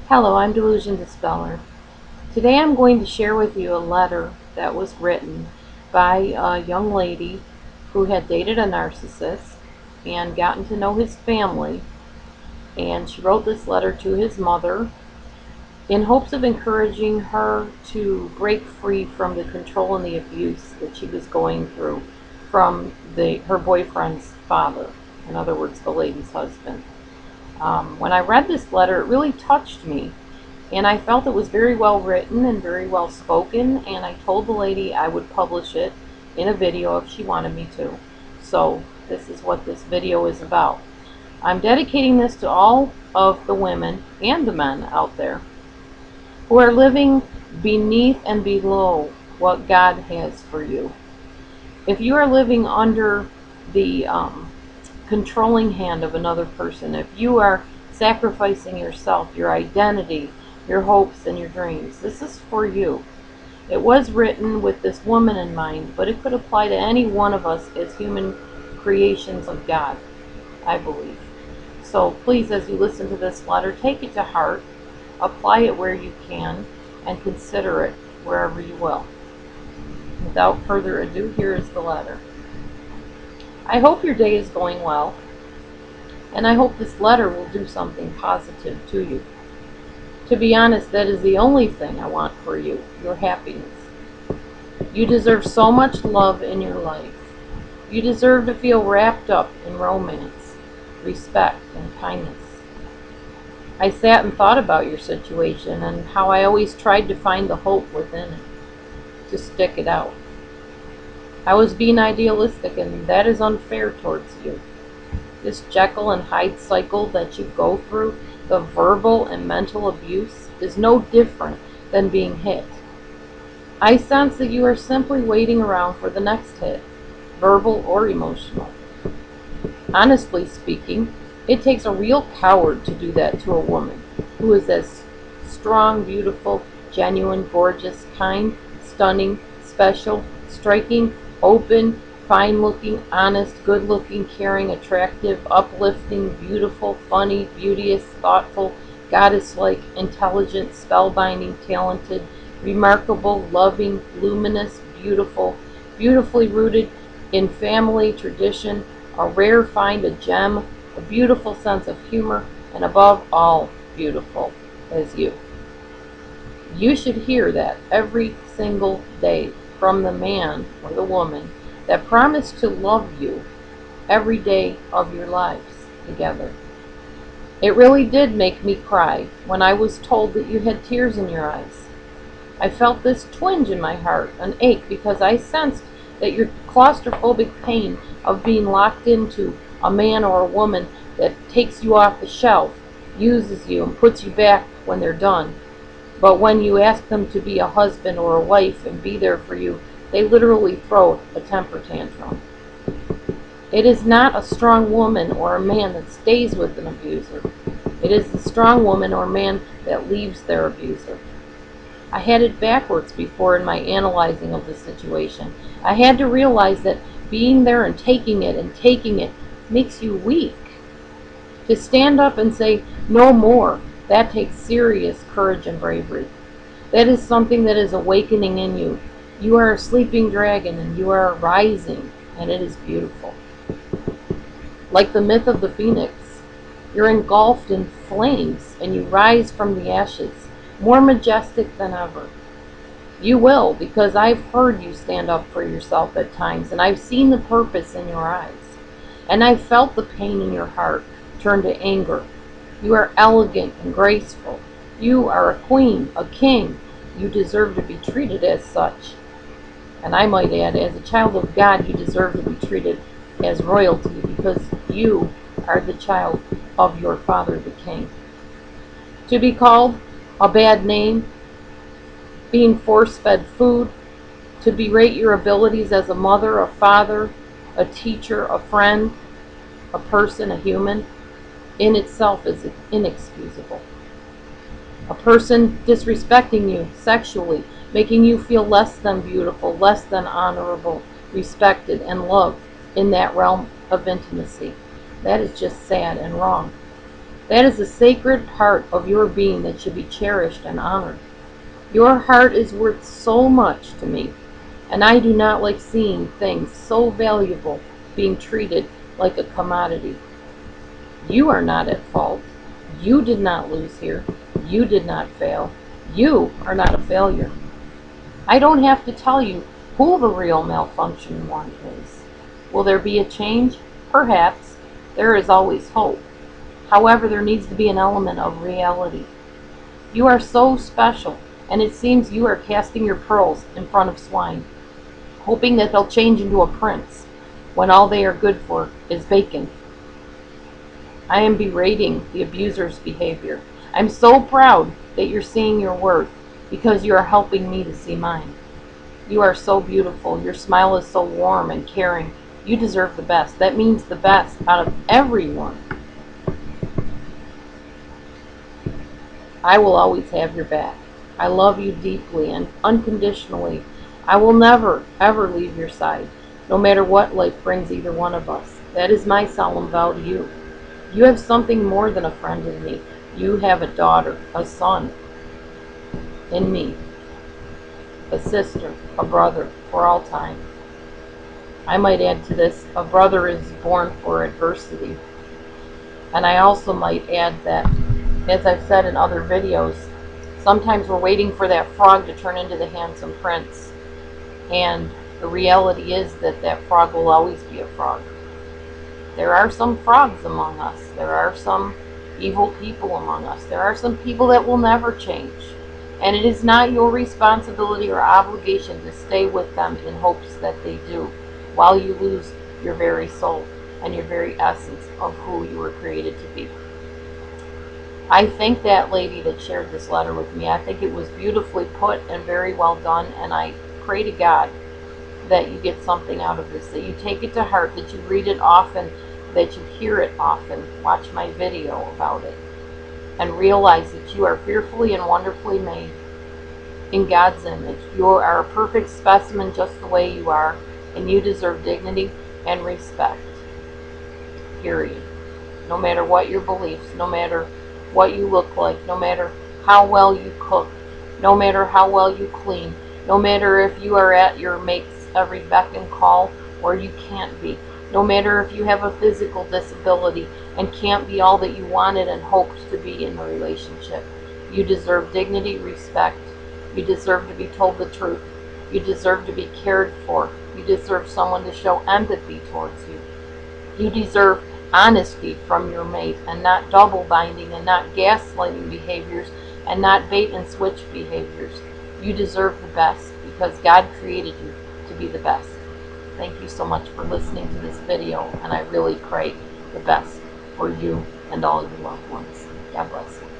Hello, I'm Delusion Dispeller. Today I'm going to share with you a letter that was written by a young lady who had dated a narcissist and gotten to know his family. And she wrote this letter to his mother in hopes of encouraging her to break free from the control and the abuse that she was going through from her boyfriend's father, in other words, the lady's husband. When I read this letter, it really touched me. And I felt it was very well written and very well spoken, and I told the lady I would publish it in a video if she wanted me to. So this is what this video is about. I'm dedicating this to all of the women and the men out there who are living beneath and below what God has for you. If you are living under the controlling hand of another person, if you are sacrificing yourself, your identity, your hopes, and your dreams, this is for you. It was written with this woman in mind, but it could apply to any one of us as human creations of God, I believe. So please, as you listen to this letter, take it to heart, apply it where you can, and consider it wherever you will. Without further ado, here is the letter. I hope your day is going well, and I hope this letter will do something positive to you. To be honest, that is the only thing I want for you, your happiness. You deserve so much love in your life. You deserve to feel wrapped up in romance, respect, and kindness. I sat and thought about your situation and how I always tried to find the hope within it, to stick it out. I was being idealistic, and that is unfair towards you. This Jekyll and Hyde cycle that you go through, the verbal and mental abuse, is no different than being hit. I sense that you are simply waiting around for the next hit, verbal or emotional. Honestly speaking, it takes a real coward to do that to a woman who is as strong, beautiful, genuine, gorgeous, kind, stunning, special, striking, open, fine-looking, honest, good-looking, caring, attractive, uplifting, beautiful, funny, beauteous, thoughtful, goddess-like, intelligent, spellbinding, talented, remarkable, loving, luminous, beautiful, beautifully rooted in family tradition, a rare find, a gem, a beautiful sense of humor, and above all, beautiful as you. You should hear that every single day from the man or the woman that promised to love you every day of your lives together. It really did make me cry when I was told that you had tears in your eyes. I felt this twinge in my heart, an ache, because I sensed that your claustrophobic pain of being locked into a man or a woman that takes you off the shelf, uses you, and puts you back when they're done. But when you ask them to be a husband or a wife and be there for you, they literally throw a temper tantrum. It is not a strong woman or a man that stays with an abuser. It is the strong woman or man that leaves their abuser. I had it backwards before in my analyzing of the situation. I had to realize that being there and taking it makes you weak. To stand up and say, no more, that takes serious courage and bravery. That is something that is awakening in you. You are a sleeping dragon and you are rising, and it is beautiful. Like the myth of the phoenix, you're engulfed in flames and you rise from the ashes, more majestic than ever. You will, because I've heard you stand up for yourself at times, and I've seen the purpose in your eyes, and I've felt the pain in your heart turn to anger. You are elegant and graceful. You are a queen, a king. You deserve to be treated as such. And I might add, as a child of God, you deserve to be treated as royalty, because you are the child of your Father, the King. To be called a bad name, being force-fed food, to berate your abilities as a mother, a father, a teacher, a friend, a person, a human, in itself is inexcusable. A person disrespecting you sexually, making you feel less than beautiful, less than honorable, respected, and loved in that realm of intimacy. That is just sad and wrong. That is a sacred part of your being that should be cherished and honored. Your heart is worth so much to me, and I do not like seeing things so valuable being treated like a commodity. You are not at fault. You did not lose here. You did not fail. You are not a failure. I don't have to tell you who the real malfunction one is. Will there be a change? Perhaps. There is always hope. However, there needs to be an element of reality. You are so special, and it seems you are casting your pearls in front of swine, hoping that they'll change into a prince, when all they are good for is bacon. I am berating the abuser's behavior. I'm so proud that you're seeing your worth, because you are helping me to see mine. You are so beautiful. Your smile is so warm and caring. You deserve the best. That means the best out of everyone. I will always have your back. I love you deeply and unconditionally. I will never, ever leave your side, no matter what life brings either one of us. That is my solemn vow to you. You have something more than a friend in me. You have a daughter, a son in me, a sister, a brother, for all time. I might add to this, a brother is born for adversity. And I also might add that, as I've said in other videos, sometimes we're waiting for that frog to turn into the handsome prince. And the reality is that that frog will always be a frog. There are some frogs among us. There are some evil people among us. There are some people that will never change. And it is not your responsibility or obligation to stay with them in hopes that they do, while you lose your very soul and your very essence of who you were created to be. I thank that lady that shared this letter with me. I think it was beautifully put and very well done, and I pray to God that you get something out of this, that you take it to heart, that you read it often, that you hear it often, watch my video about it, and realize that you are fearfully and wonderfully made in God's image. You are a perfect specimen just the way you are, and you deserve dignity and respect, period. No matter what your beliefs, no matter what you look like, no matter how well you cook, no matter how well you clean, no matter if you are at your mate's every beck and call or you can't be, no matter if you have a physical disability and can't be all that you wanted and hoped to be in a relationship. You deserve dignity, respect. You deserve to be told the truth. You deserve to be cared for. You deserve someone to show empathy towards you. You deserve honesty from your mate, and not double binding, and not gaslighting behaviors, and not bait and switch behaviors. You deserve the best because God created you to be the best. Thank you so much for listening to this video, and I really pray the best for you and all of your loved ones. God bless you.